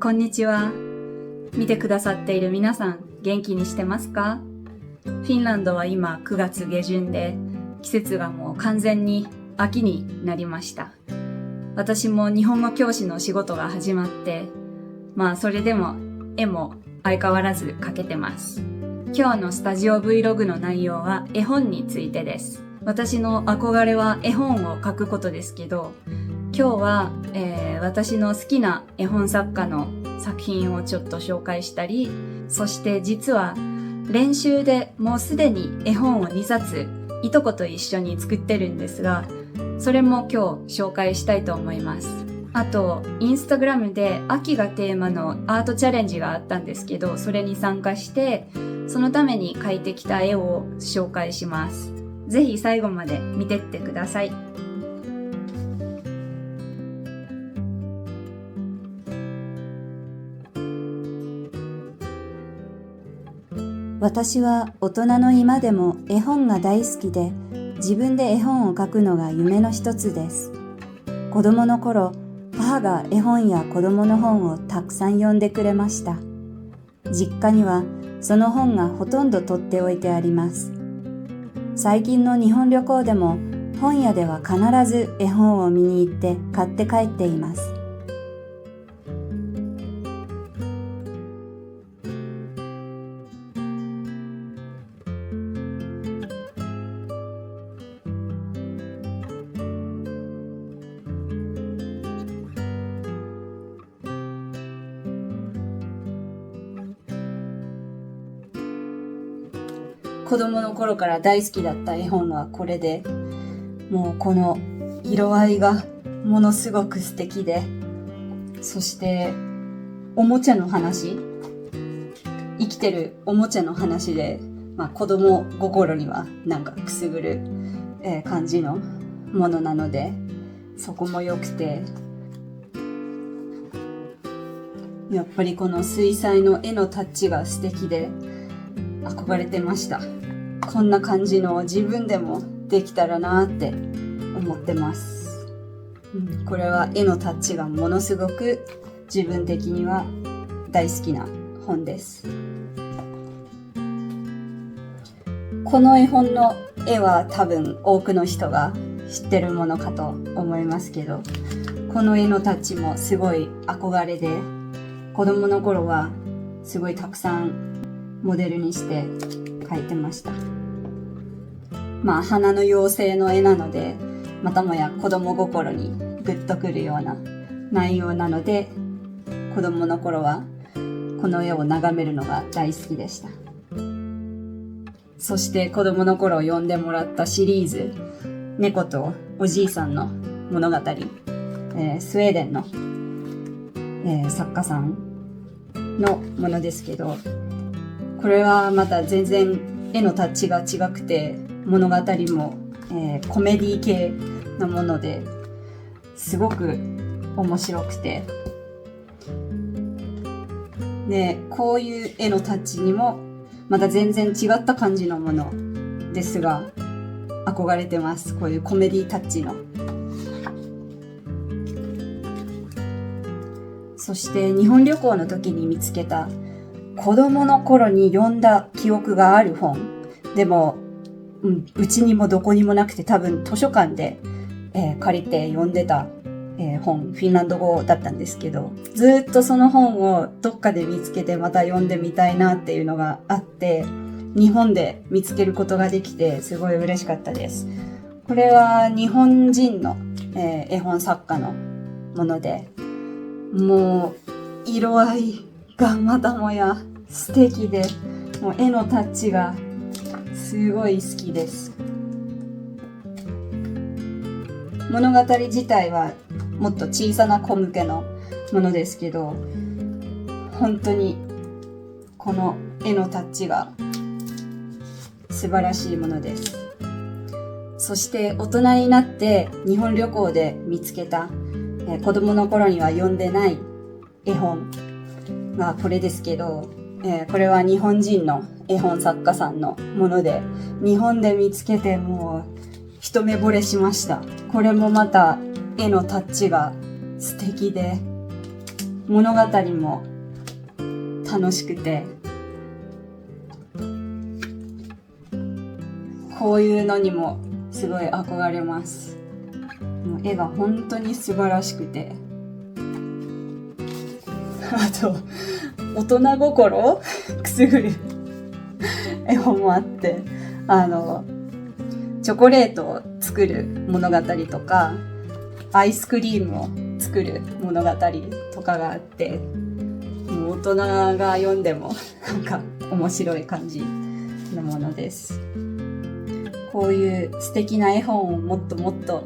こんにちは。見てくださっている皆さん、元気にしてますか？フィンランドは今9月下旬で、季節がもう完全に秋になりました。私も日本語教師の仕事が始まって、それでも絵も相変わらず描けてます。今日のスタジオ Vlog の内容は絵本についてです。私の憧れは絵本を描くことですけど、今日は、私の好きな絵本作家の作品をちょっと紹介したり、そして実は練習でもうすでに絵本を2冊いとこと一緒に作ってるんですが、それも今日紹介したいと思います。あと、インスタグラムで秋がテーマのアートチャレンジがあったんですけど、それに参加して、そのために描いてきた絵を紹介します。ぜひ最後まで見てってください。私は大人の今でも絵本が大好きで、自分で絵本を描くのが夢の一つです。子供の頃、母が絵本や子供の本をたくさん読んでくれました。実家にはその本がほとんど取っておいてあります。最近の日本旅行でも本屋では必ず絵本を見に行って買って帰っています。子供の頃から大好きだった絵本はこれで、もうこの色合いがものすごく素敵で、そしておもちゃの話、生きてるおもちゃの話で、子供心にはなんかくすぐる、感じのものなので、そこも良くて、やっぱりこの水彩の絵のタッチが素敵で憧れてました。こんな感じの自分でもできたらなって思ってます。これは絵のタッチがものすごく自分的には大好きな本です。この絵本の絵は多分多くの人が知ってるものかと思いますけど、この絵のタッチもすごい憧れで、子供の頃はすごいたくさんモデルにして描いてました。花の妖精の絵なので、またもや子供心にグッとくるような内容なので、子供の頃はこの絵を眺めるのが大好きでした。そして子供の頃読んでもらったシリーズ、猫とおじいさんの物語、スウェーデンの、作家さんのものですけど、これはまた全然絵のタッチが違くて、物語も、コメディ系なものですごく面白くて、でこういう絵のタッチにもまた全然違った感じのものですが憧れてます。こういうコメディタッチの。そして日本旅行の時に見つけた子供の頃に読んだ記憶がある本でも、うちにもどこにもなくて、多分図書館で、借りて読んでた、本、フィンランド語だったんですけど、ずっとその本をどっかで見つけてまた読んでみたいなっていうのがあって、日本で見つけることができてすごい嬉しかったです。これは日本人の、絵本作家のもので、もう色合いがまたもや素敵で、もう絵のタッチがすごい好きです。物語自体はもっと小さな子向けのものですけど、本当にこの絵のタッチが素晴らしいものです。そして大人になって日本旅行で見つけた、子供の頃には読んでない絵本がこれですけど、これは日本人の絵本作家さんのもので、日本で見つけてもう一目惚れしました。これもまた絵のタッチが素敵で、物語も楽しくて、こういうのにもすごい憧れます。もう絵が本当に素晴らしくて、あと大人心くすぐる絵本もあって、チョコレートを作る物語とか、アイスクリームを作る物語とかがあって、もう大人が読んでもなんか面白い感じのものです。こういう素敵な絵本をもっともっと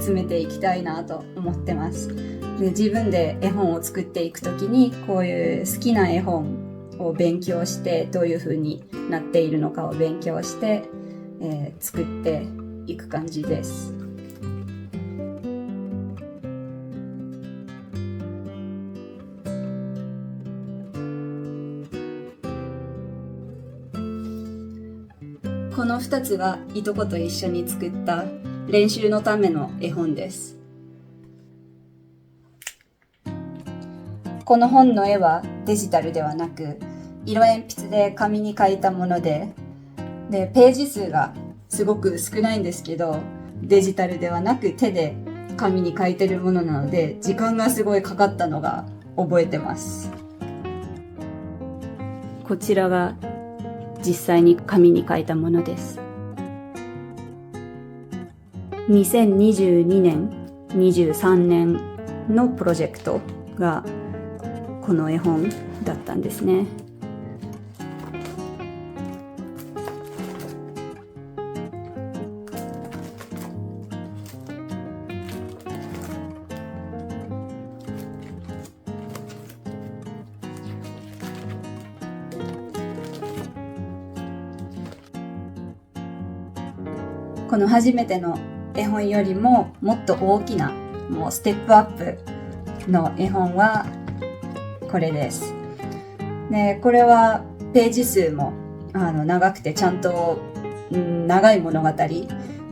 集めていきたいなと思ってます。で、自分で絵本を作っていくときに、こういう好きな絵本を勉強して、どういう風になっているのかを勉強して、作っていく感じです。この2つはいとこと一緒に作った練習のための絵本です。この本の絵はデジタルではなく、色鉛筆で紙に描いたもので、ページ数がすごく少ないんですけど、デジタルではなく手で紙に描いてるものなので、時間がすごいかかったのが覚えてます。こちらが実際に紙に描いたものです。2022年、23年のプロジェクトがこの絵本だったんですね。この初めての絵本よりももっと大きな、もうステップアップの絵本はこれです。で、これはページ数も長くてちゃんと、長い物語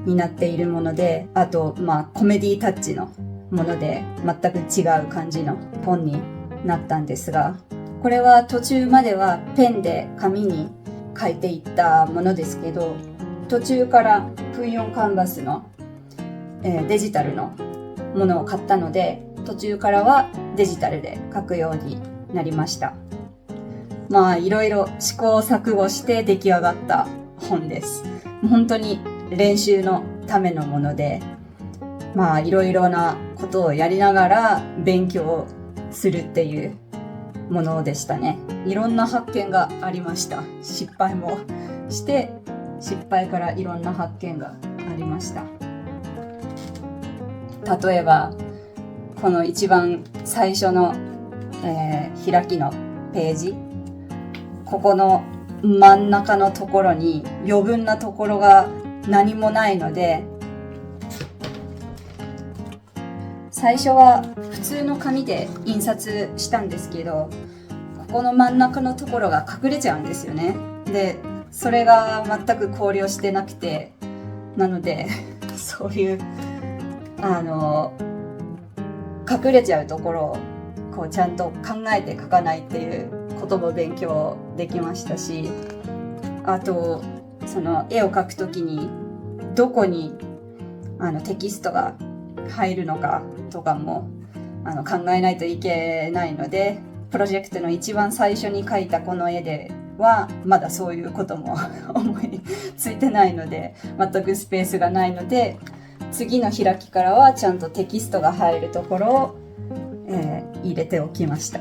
になっているもので、あとコメディタッチのもので全く違う感じの本になったんですが、これは途中まではペンで紙に書いていったものですけど、途中からQ4カンバスの、デジタルのものを買ったので、途中からはデジタルで書くようになりました。いろいろ試行錯誤して出来上がった本です。本当に練習のためのもので、いろいろなことをやりながら勉強するっていうものでしたね。いろんな発見がありました。失敗もして、失敗からいろんな発見がありました。例えば、この一番最初の、開きのページ、ここの真ん中のところに余分なところが何もないので、最初は普通の紙で印刷したんですけど、ここの真ん中のところが隠れちゃうんですよね。で、それが全く考慮してなくて、なのでそういう隠れちゃうところをこうちゃんと考えて書かないっていうことも勉強できましたし、あとその絵を描くときにどこにテキストが入るのかとかも考えないといけないので、プロジェクトの一番最初に描いたこの絵ではまだそういうことも思いついてないので、全くスペースがないので、次の開きからはちゃんとテキストが入るところを、入れておきました。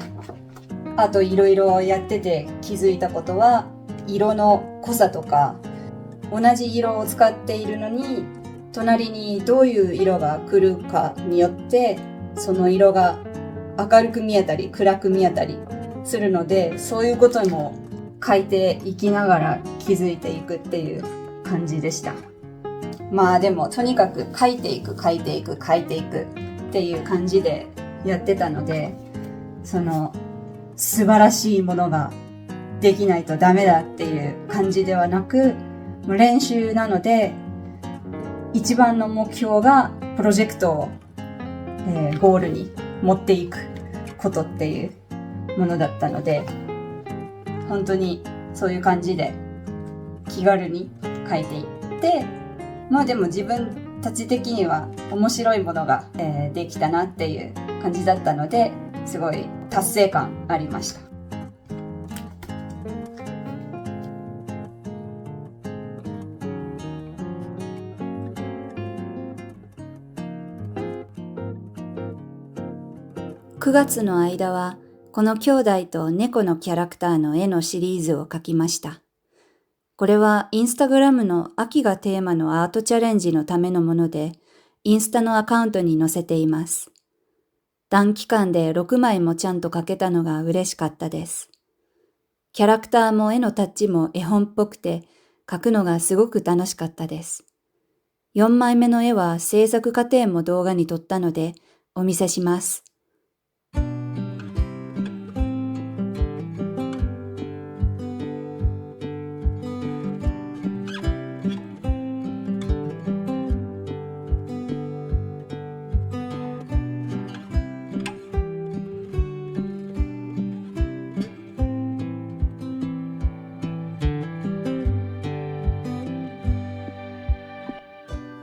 あといろいろやってて気づいたことは、色の濃さとか、同じ色を使っているのに隣にどういう色が来るかによってその色が明るく見えたり暗く見えたりするので、そういうことも書いていきながら気づいていくっていう感じでした。でもとにかく書いていくっていう感じでやってたので、その素晴らしいものができないとダメだっていう感じではなく、練習なので一番の目標がプロジェクトを、ゴールに持っていくことっていうものだったので、本当にそういう感じで気軽に書いていって、でも自分たち的には面白いものが、できたなっていう感じだったので、すごい達成感ありました。9月の間は、この兄弟と猫のキャラクターの絵のシリーズを描きました。これはインスタグラムの秋がテーマのアートチャレンジのためのもので、インスタのアカウントに載せています。短期間で6枚もちゃんと描けたのが嬉しかったです。キャラクターも絵のタッチも絵本っぽくて、描くのがすごく楽しかったです。4枚目の絵は制作過程も動画に撮ったので、お見せします。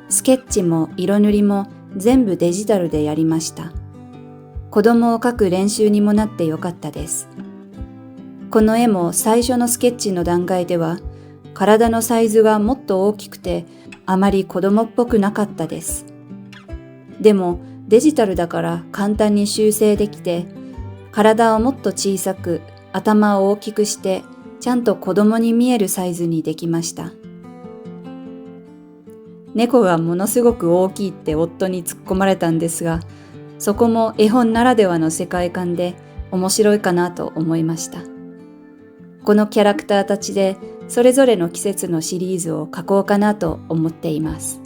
スケッチも色塗りも全部デジタルでやりました。子供を描く練習にもなってよかったです。この絵も最初のスケッチの段階では体のサイズがもっと大きくてあまり子供っぽくなかったです。でもデジタルだから簡単に修正できて、体をもっと小さく頭を大きくしてちゃんと子供に見えるサイズにできました。猫がものすごく大きいって夫に突っ込まれたんですが、そこも絵本ならではの世界観で面白いかなと思いました。このキャラクターたちでそれぞれの季節のシリーズを描こうかなと思っています。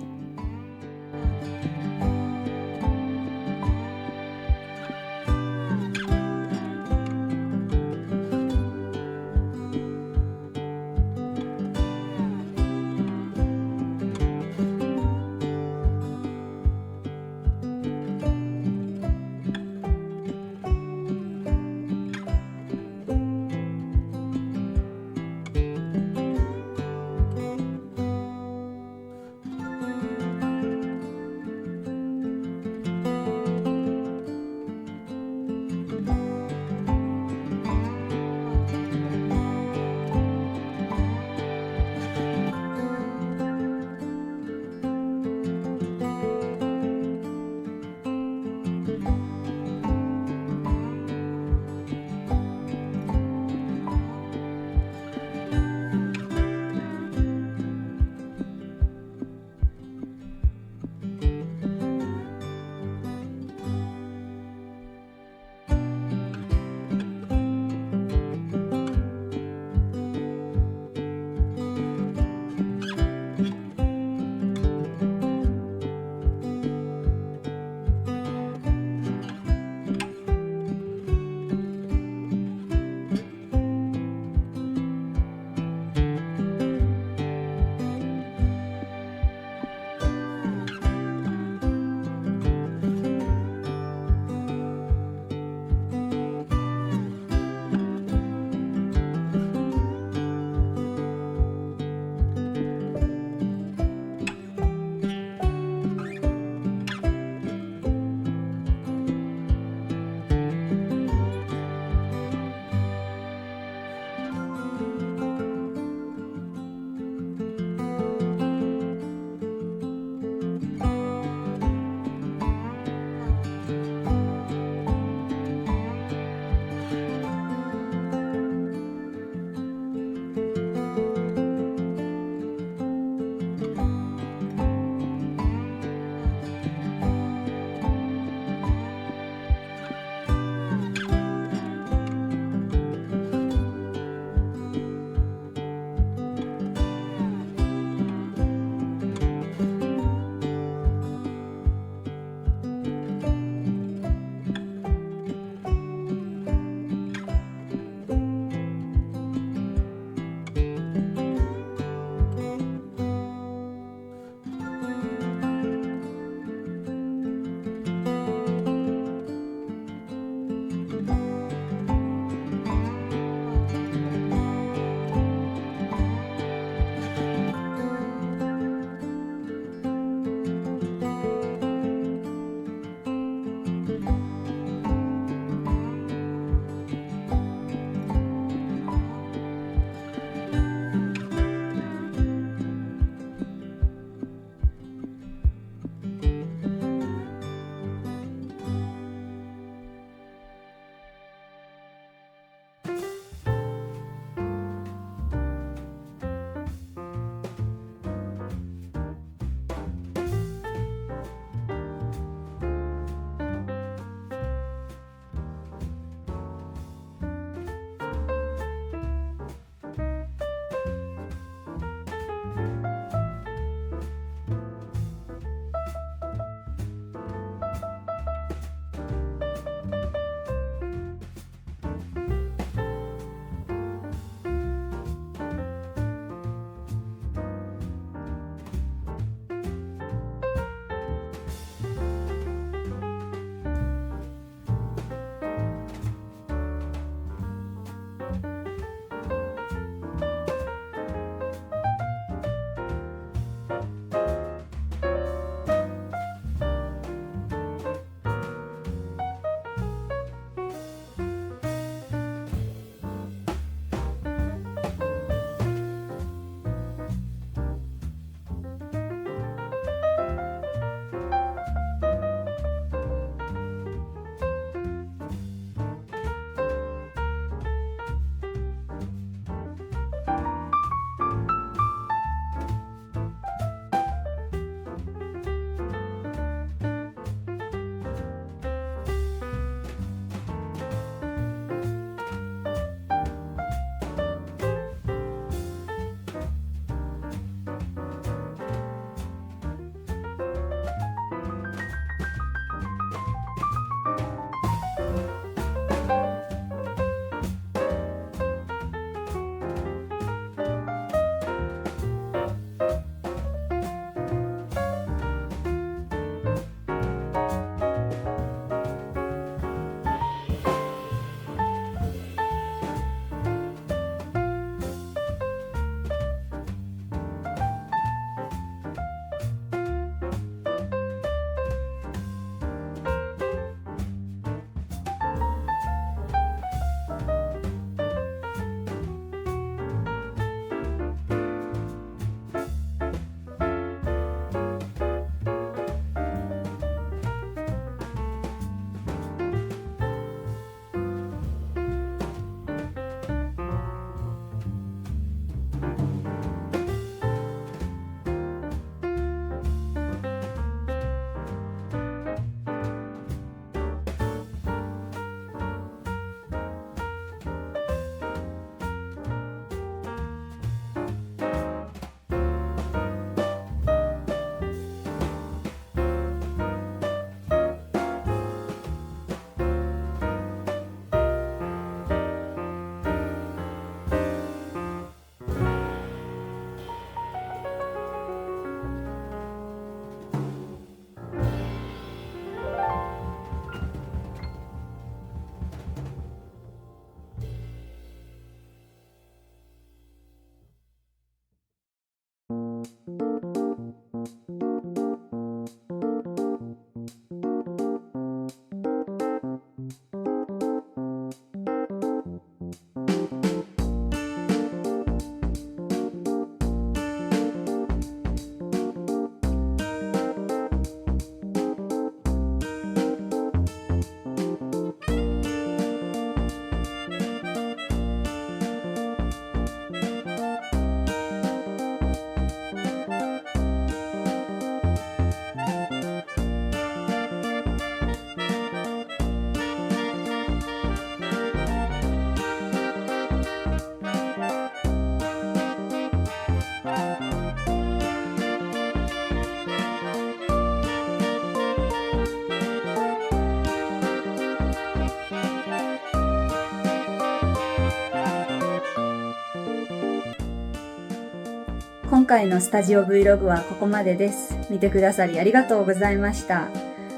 今回のスタジオ Vlog はここまでです。見てくださりありがとうございました。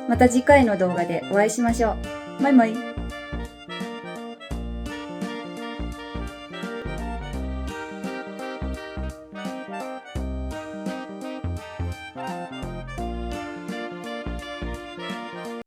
また次回の動画でお会いしましょう。バイバイ。